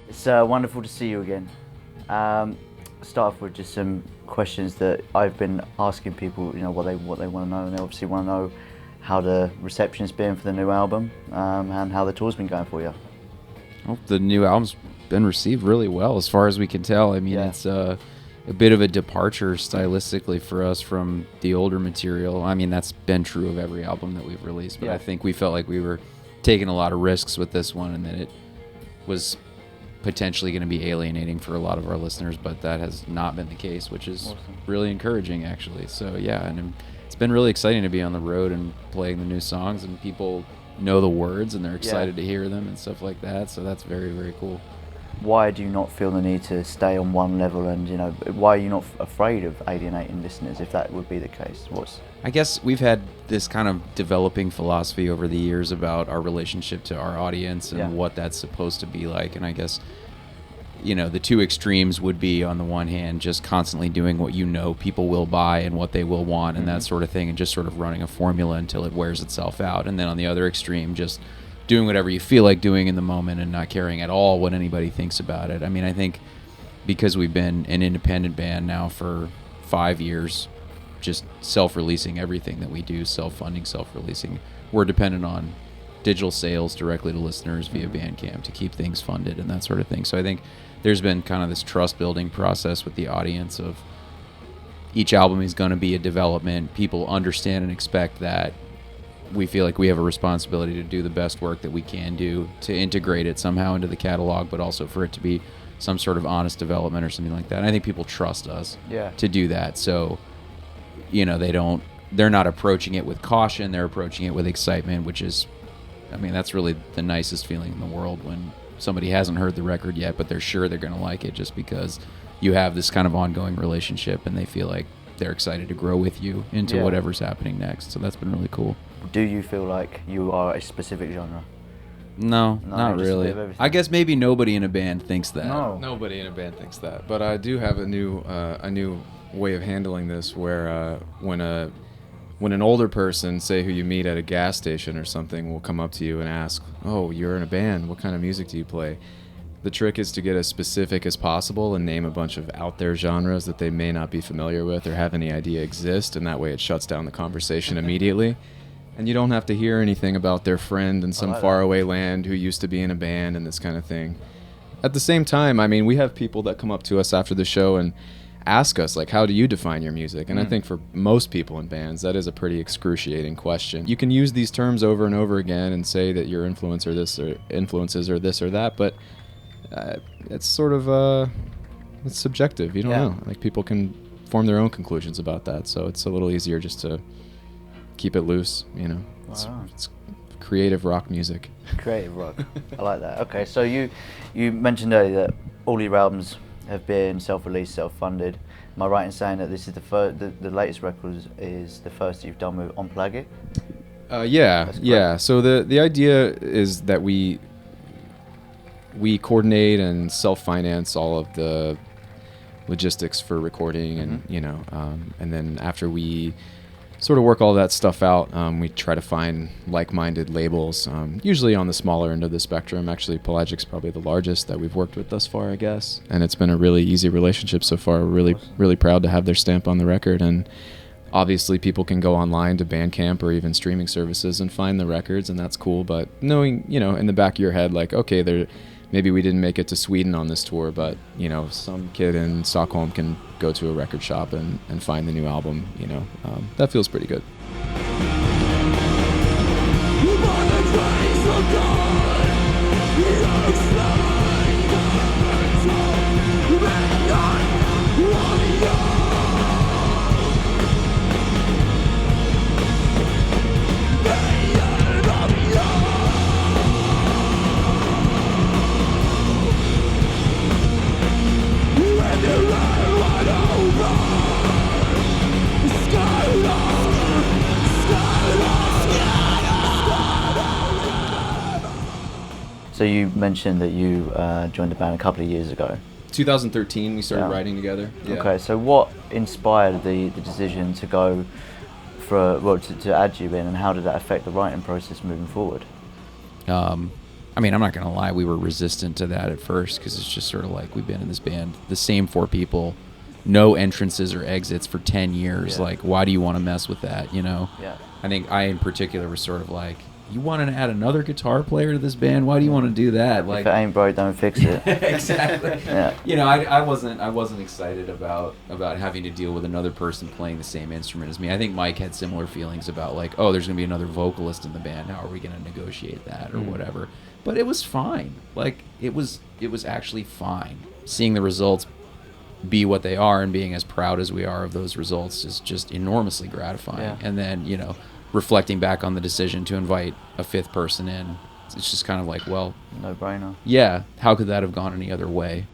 It's wonderful to see you again. Start off with just some questions that I've been asking people, what they want to know, and they obviously want to know how the reception's been for the new album, and how the tour's been going for you. Well, the new album's been received really well, as far as we can tell. I mean, It's a bit of a departure stylistically for us from the older material. I mean, that's been true of every album that we've released, but I think we felt like we were taking a lot of risks with this one, and that it was potentially going to be alienating for a lot of our listeners, but that has not been the case, which is really encouraging, actually. So yeah, and it's been really exciting to be on the road and playing the new songs, and people know the words and they're excited to hear them and stuff like that, so that's very, very cool. Why do you not feel the need to stay on one level, and why are you not afraid of alienating listeners, if that would be the case? I guess we've had this kind of developing philosophy over the years about our relationship to our audience and what that's supposed to be like, and I guess the two extremes would be, on the one hand, just constantly doing what people will buy and what they will want and that sort of thing, and just sort of running a formula until it wears itself out, and then on the other extreme, just doing whatever you feel like doing in the moment and not caring at all what anybody thinks about it. I mean, I think because we've been an independent band now for 5 years, just self-releasing everything that we do, self-funding, self-releasing, we're dependent on digital sales directly to listeners via Bandcamp to keep things funded and that sort of thing. So I think there's been kind of this trust-building process with the audience of each album is going to be a development. People understand and expect that. We feel like we have a responsibility to do the best work that we can do to integrate it somehow into the catalog, but also for it to be some sort of honest development or something like that. And I think people trust us to do that. So, they're not approaching it with caution. They're approaching it with excitement, which is, that's really the nicest feeling in the world, when somebody hasn't heard the record yet, but they're sure they're going to like it, just because you have this kind of ongoing relationship and they feel like they're excited to grow with you into whatever's happening next. So that's been really cool. Do you feel like you are a specific genre? No, not really. I guess maybe nobody in a band thinks that. No. Nobody in a band thinks that. But I do have a new way of handling this, where when an older person, say who you meet at a gas station or something, will come up to you and ask, "Oh, you're in a band. What kind of music do you play?" The trick is to get as specific as possible and name a bunch of out there genres that they may not be familiar with or have any idea exist, and that way it shuts down the conversation immediately. And you don't have to hear anything about their friend in some faraway land who used to be in a band and this kind of thing. At the same time, we have people that come up to us after the show and ask us, like, how do you define your music? And I think for most people in bands, that is a pretty excruciating question. You can use these terms over and over again and say that your influences are this or that, but it's sort of it's subjective. You don't know. Like, people can form their own conclusions about that, so it's a little easier just to keep it loose, It's creative rock music. Creative rock. I like that. Okay, so you mentioned earlier that all your albums have been self-released, self-funded. Am I right in saying that this is the latest record is the first you've done with on Pelagic? Yeah. So the idea is that we coordinate and self-finance all of the logistics for recording, and and then after we sort of work all that stuff out, we try to find like-minded labels, usually on the smaller end of the spectrum. Actually, Pelagic's probably the largest that we've worked with thus far, I guess, and it's been a really easy relationship so far. We're really proud to have their stamp on the record, and obviously people can go online to Bandcamp or even streaming services and find the records, and that's cool, but knowing, in the back of your head, like, okay, maybe we didn't make it to Sweden on this tour, but, some kid in Stockholm can go to a record shop and find the new album, that feels pretty good. So you mentioned that you joined the band a couple of years ago. 2013, we started writing together. Yeah. Okay, so what inspired the decision to go to add you in, and how did that affect the writing process moving forward? I mean, I'm not gonna lie, we were resistant to that at first because it's just sort of like we've been in this band, the same 4 people, no entrances or exits for 10 years. Yeah. Like, why do you want to mess with that? You know? Yeah. I think I in particular was sort of like, you want to add another guitar player to this band? Why do you want to do that? Like, if it ain't broke, don't fix it. Exactly. Yeah. You know, I wasn't excited about having to deal with another person playing the same instrument as me. I think Mike had similar feelings about like, oh, there's gonna be another vocalist in the band. How are we gonna negotiate that or whatever? But it was fine. Like it was actually fine. Seeing the results be what they are and being as proud as we are of those results is just enormously gratifying. Yeah. And then, you know, reflecting back on the decision to invite a 5th person in, it's just kind of like, well, No brainer. yeah, how could that have gone any other way?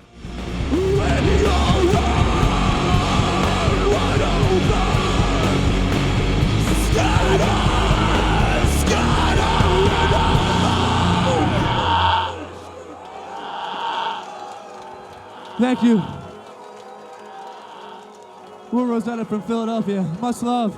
Thank you. We're Rosetta from Philadelphia. Much love.